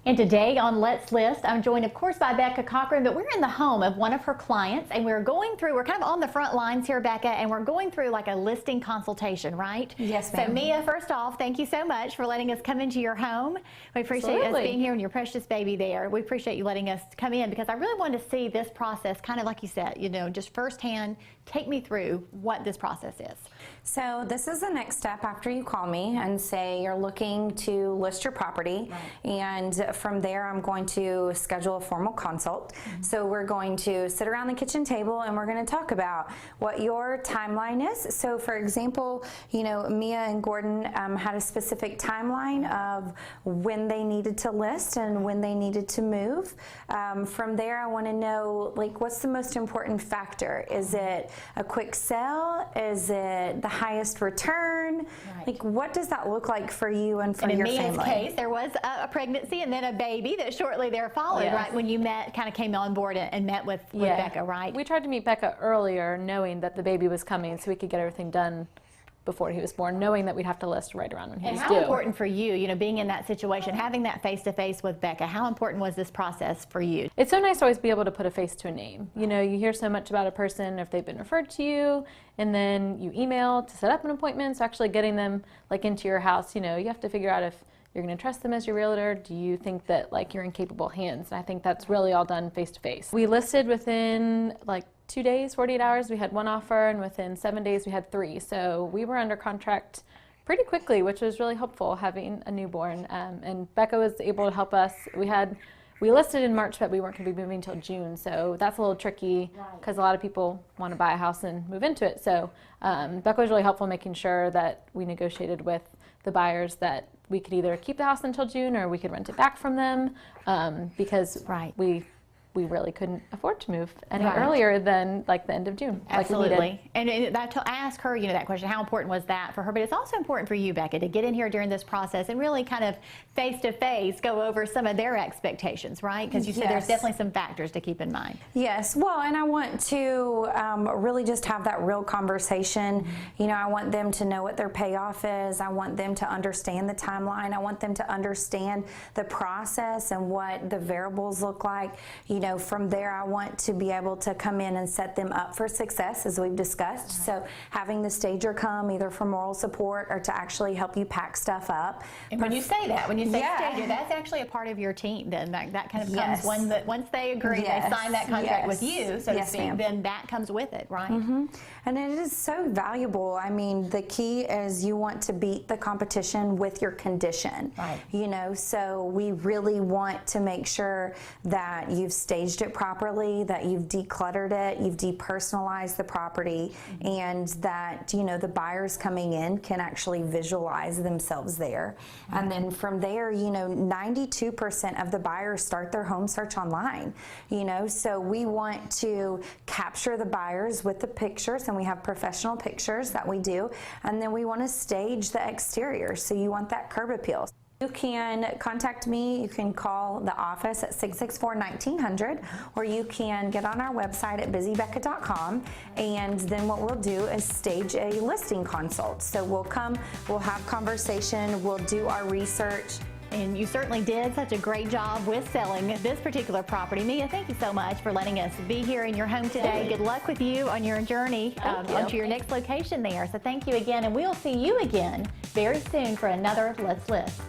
And today on Let's List, I'm joined, of course, by Bekah Cochran, but we're in the home of one of her clients, and we're kind of on the front lines here, Bekah, and we're going through like a listing consultation, right? Yes, ma'am. So, Mia, first off, thank you so much for letting us come into your home. We appreciate us being here and your precious baby there. We appreciate you letting us come in because I really wanted to see this process, kind of like you said, just firsthand. Take me through what this process is. So this is the next step after you call me and say you're looking to list your property. Right. And from there I'm going to schedule a formal consult. So we're going to sit around the kitchen table and we're going to talk about what your timeline is. So for example, Mia and Gordon had a specific timeline of when they needed to list and when they needed to move. From there I want to know, like, what's the most important factor? Is it a quick sale? Is it the highest return? Right. Like, what does that look like for you and for your family? In Mia's case, there was a pregnancy and then a baby that shortly there followed, yes. Right? When you kind of came on board and met with Bekah, right? We tried to meet Bekah earlier, knowing that the baby was coming, so we could get everything done before he was born, knowing that we'd have to list right around when he was due. And how important for you, being in that situation, having that face-to-face with Bekah, how important was this process for you? It's so nice to always be able to put a face to a name. You hear so much about a person if they've been referred to you, and then you email to set up an appointment. So actually getting them into your house, you have to figure out if you're going to trust them as your realtor. Do you think that you're in capable hands? And I think that's really all done face-to-face. We listed within 2 days, 48 hours, we had one offer, and within 7 days we had 3. So we were under contract pretty quickly, which was really helpful having a newborn. And Bekah was able to help us. We listed in March, but we weren't going to be moving until June. So that's a little tricky because a lot of people want to buy a house and move into it. So Bekah was really helpful making sure that we negotiated with the buyers that we could either keep the house until June or we could rent it back from them because we really couldn't afford to move any earlier than the end of June. Absolutely. And I asked her, that question, how important was that for her? But it's also important for you, Bekah, to get in here during this process and really kind of face-to-face go over some of their expectations, right? Because you said there's definitely some factors to keep in mind. Yes. Well, and I want to really just have that real conversation. I want them to know what their payoff is. I want them to understand the timeline. I want them to understand the process and what the variables look like. From there, I want to be able to come in and set them up for success, as we've discussed. So having the stager come either for moral support or to actually help you pack stuff up. And when you say stager, that's actually a part of your team. Then that kind of comes once they agree, they sign that contract with you, so to speak, then that comes with it, right? And it is so valuable. I mean, the key is you want to beat the competition with your condition. Right. So we really want to make sure that you've staged it properly, that you've decluttered it, you've depersonalized the property, and that the buyers coming in can actually visualize themselves there. And then from there, 92% of the buyers start their home search online. So we want to capture the buyers with the pictures, and we have professional pictures that we do, and then we want to stage the exterior. So you want that curb appeal. You can contact me. You can call the office at 664-1900, or you can get on our website at busybekah.com, and then what we'll do is stage a listing consult. So we'll come, we'll have conversation, we'll do our research. And you certainly did such a great job with selling this particular property. Mia, thank you so much for letting us be here in your home today. Good luck with you on your journey onto your next location there. So thank you again, and we'll see you again very soon for another Let's List.